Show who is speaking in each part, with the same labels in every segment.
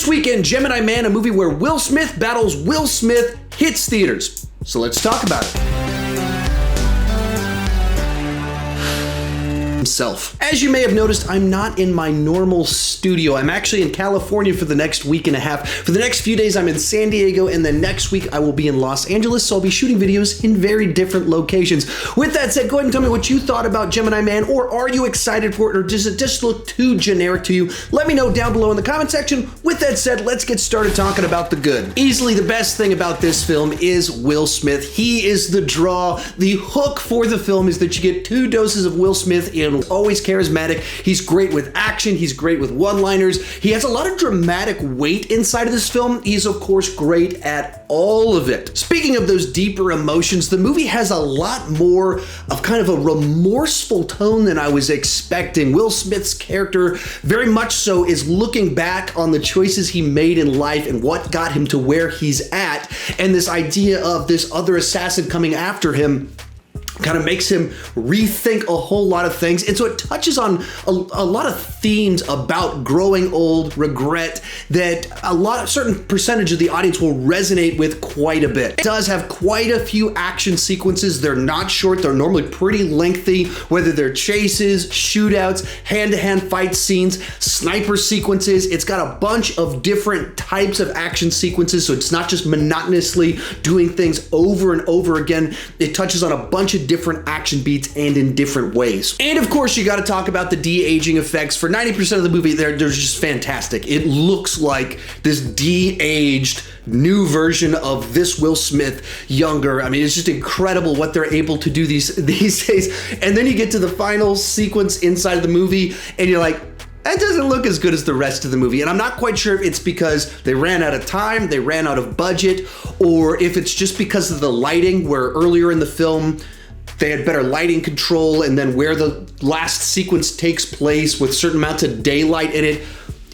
Speaker 1: This weekend, Gemini Man, a movie where Will Smith battles Will Smith, hits theaters. So let's talk about it. Himself. As you may have noticed, I'm not in my normal studio. I'm actually in California for the next week and a half. For the next few days, I'm in San Diego, and then next week I will be in Los Angeles, so I'll be shooting videos in very different locations. With that said, go ahead and tell me what you thought about Gemini Man, or are you excited for it, or does it just look too generic to you? Let me know down below in the comment section. With that said, let's get started talking about the good. Easily the best thing about this film is Will Smith. He is the draw. The hook for the film is that you get 2 doses of Will Smith in always charismatic. He's great with action. He's great with one-liners. He has a lot of dramatic weight inside of this film. He's of course great at all of it. Speaking of those deeper emotions, the movie has a lot more of kind of a remorseful tone than I was expecting. Will Smith's character very much so is looking back on the choices he made in life and what got him to where he's at, and this idea of this other assassin coming after him kind of makes him rethink a whole lot of things. And so it touches on a lot of themes about growing old, regret, that a certain percentage of the audience will resonate with quite a bit. It does have quite a few action sequences. They're not short. They're normally pretty lengthy, whether they're chases, shootouts, hand-to-hand fight scenes, sniper sequences. It's got a bunch of different types of action sequences, so it's not just monotonously doing things over and over again. It touches on a bunch of different action beats and in different ways. And of course, you got to talk about the de-aging effects. For 90% of the movie, they're just fantastic. It looks like this de-aged new version of this Will Smith younger. I mean, it's just incredible what they're able to do these days. And then you get to the final sequence inside of the movie, and you're like, that doesn't look as good as the rest of the movie. And I'm not quite sure if it's because they ran out of time, they ran out of budget, or if it's just because of the lighting, where earlier in the film, they had better lighting control, and then where the last sequence takes place with certain amounts of daylight in it,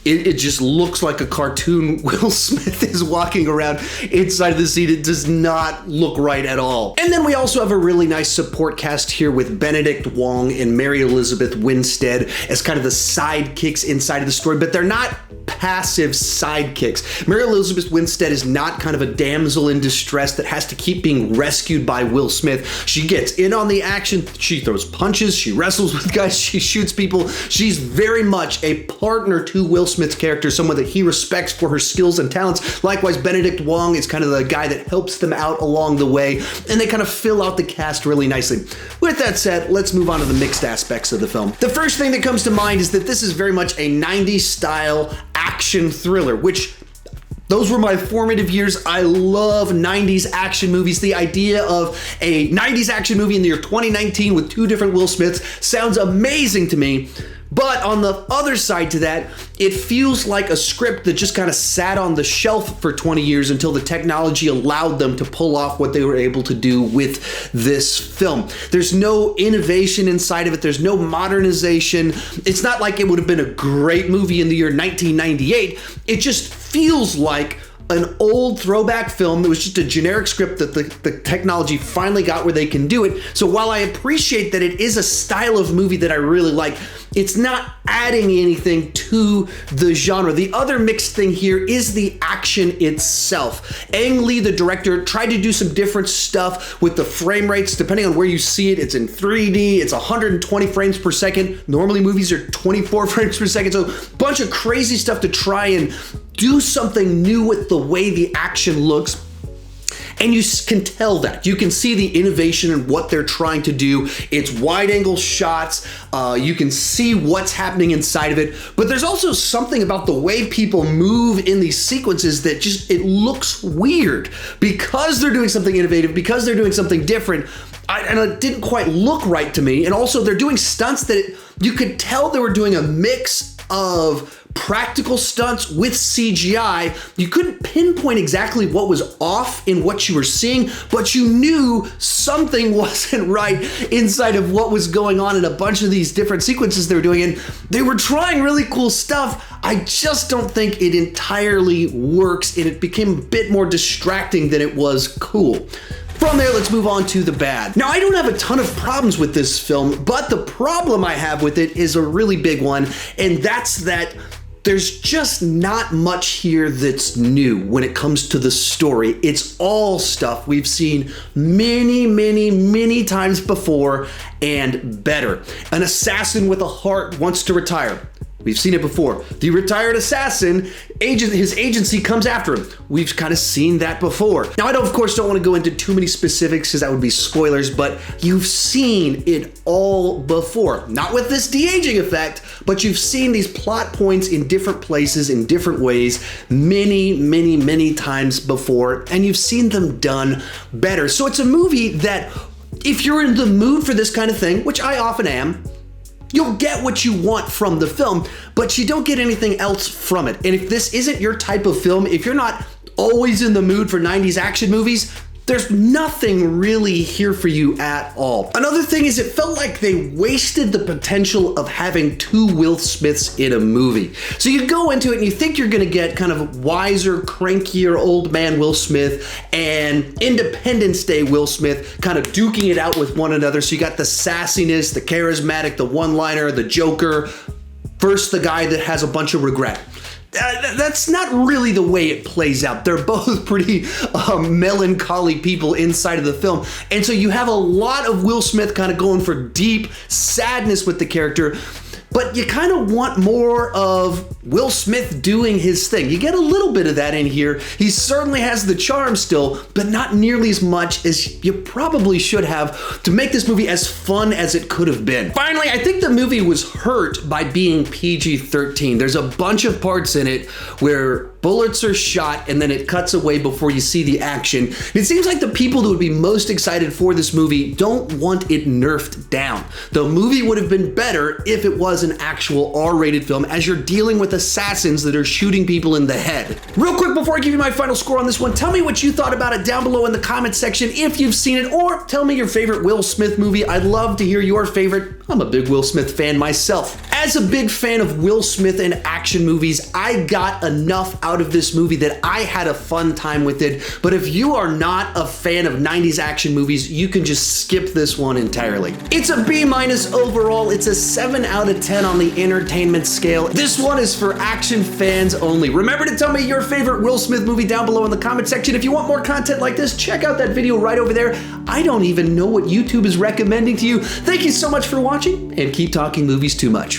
Speaker 1: it just looks like a cartoon. Will Smith is walking around inside of the scene. It does not look right at all. And then we also have a really nice support cast here with Benedict Wong and Mary Elizabeth Winstead as kind of the sidekicks inside of the story, but they're not passive sidekicks. Mary Elizabeth Winstead is not kind of a damsel in distress that has to keep being rescued by Will Smith. She gets in on the action. She throws punches. She wrestles with guys. She shoots people. She's very much a partner to Will Smith's character, someone that he respects for her skills and talents. Likewise, Benedict Wong is kind of the guy that helps them out along the way, and they kind of fill out the cast really nicely. With that said, let's move on to the mixed aspects of the film. The first thing that comes to mind is that this is very much a 90s style action thriller, which those were my formative years. I love 90s action movies. The idea of a 90s action movie in the year 2019 with 2 different Will Smiths sounds amazing to me. But on the other side to that, it feels like a script that just kind of sat on the shelf for 20 years until the technology allowed them to pull off what they were able to do with this film. There's no innovation inside of it. There's no modernization. It's not like it would have been a great movie in the year 1998. It just feels like an old throwback film that was just a generic script that the technology finally got where they can do it. So while I appreciate that it is a style of movie that I really like, it's not adding anything to the genre. The other mixed thing here is the action itself. Ang Lee, the director, tried to do some different stuff with the frame rates. Depending on where you see it, it's in 3D, it's 120 frames per second. Normally movies are 24 frames per second. So a bunch of crazy stuff to try and do something new with the way the action looks. And you can tell that. You can see the innovation in what they're trying to do. It's wide angle shots. You can see what's happening inside of it. But there's also something about the way people move in these sequences that just, it looks weird. Because they're doing something innovative, because they're doing something different, and it didn't quite look right to me. And also they're doing stunts that you could tell they were doing a mix of practical stunts with CGI. You couldn't pinpoint exactly what was off in what you were seeing, but you knew something wasn't right inside of what was going on in a bunch of these different sequences they were doing. And they were trying really cool stuff. I just don't think it entirely works, and it became a bit more distracting than it was cool. From there, let's move on to the bad. Now, I don't have a ton of problems with this film, but the problem I have with it is a really big one, and that's that There's just not much here that's new when it comes to the story. It's all stuff we've seen many times before and better. An assassin with a heart wants to retire. We've seen it before. The retired assassin, his agency comes after him. We've kind of seen that before. Now, I of course don't want to go into too many specifics because that would be spoilers, but you've seen it all before. Not with this de-aging effect, but you've seen these plot points in different places, in different ways, many times before, and you've seen them done better. So it's a movie that, if you're in the mood for this kind of thing, which I often am, you'll get what you want from the film, but you don't get anything else from it. And if this isn't your type of film, if you're not always in the mood for 90s action movies, there's nothing really here for you at all. Another thing is it felt like they wasted the potential of having two Will Smiths in a movie. So you go into it and you think you're gonna get kind of wiser, crankier old man Will Smith and Independence Day Will Smith kind of duking it out with one another. So you got the sassiness, the charismatic, the one-liner, the Joker, versus the guy that has a bunch of regret. That's not really the way it plays out. They're both pretty melancholy people inside of the film. And so you have a lot of Will Smith kind of going for deep sadness with the character, but you kind of want more of Will Smith doing his thing. You get a little bit of that in here. He certainly has the charm still, but not nearly as much as you probably should have to make this movie as fun as it could have been. Finally, I think the movie was hurt by being PG-13. There's a bunch of parts in it where bullets are shot and then it cuts away before you see the action. It seems like the people that would be most excited for this movie don't want it nerfed down. The movie would have been better if it was an actual R-rated film, as you're dealing with assassins that are shooting people in the head. Real quick before I give you my final score on this one, tell me what you thought about it down below in the comments section if you've seen it, or tell me your favorite Will Smith movie. I'd love to hear your favorite. I'm a big Will Smith fan myself. As a big fan of Will Smith and action movies, I got enough out of this movie that I had a fun time with it. But if you are not a fan of 90s action movies, you can just skip this one entirely. It's a B- overall. It's a 7 out of 10 on the entertainment scale. This one is for action fans only. Remember to tell me your favorite Will Smith movie down below in the comment section. If you want more content like this, check out that video right over there. I don't even know what YouTube is recommending to you. Thank you so much for watching, and keep talking movies too much.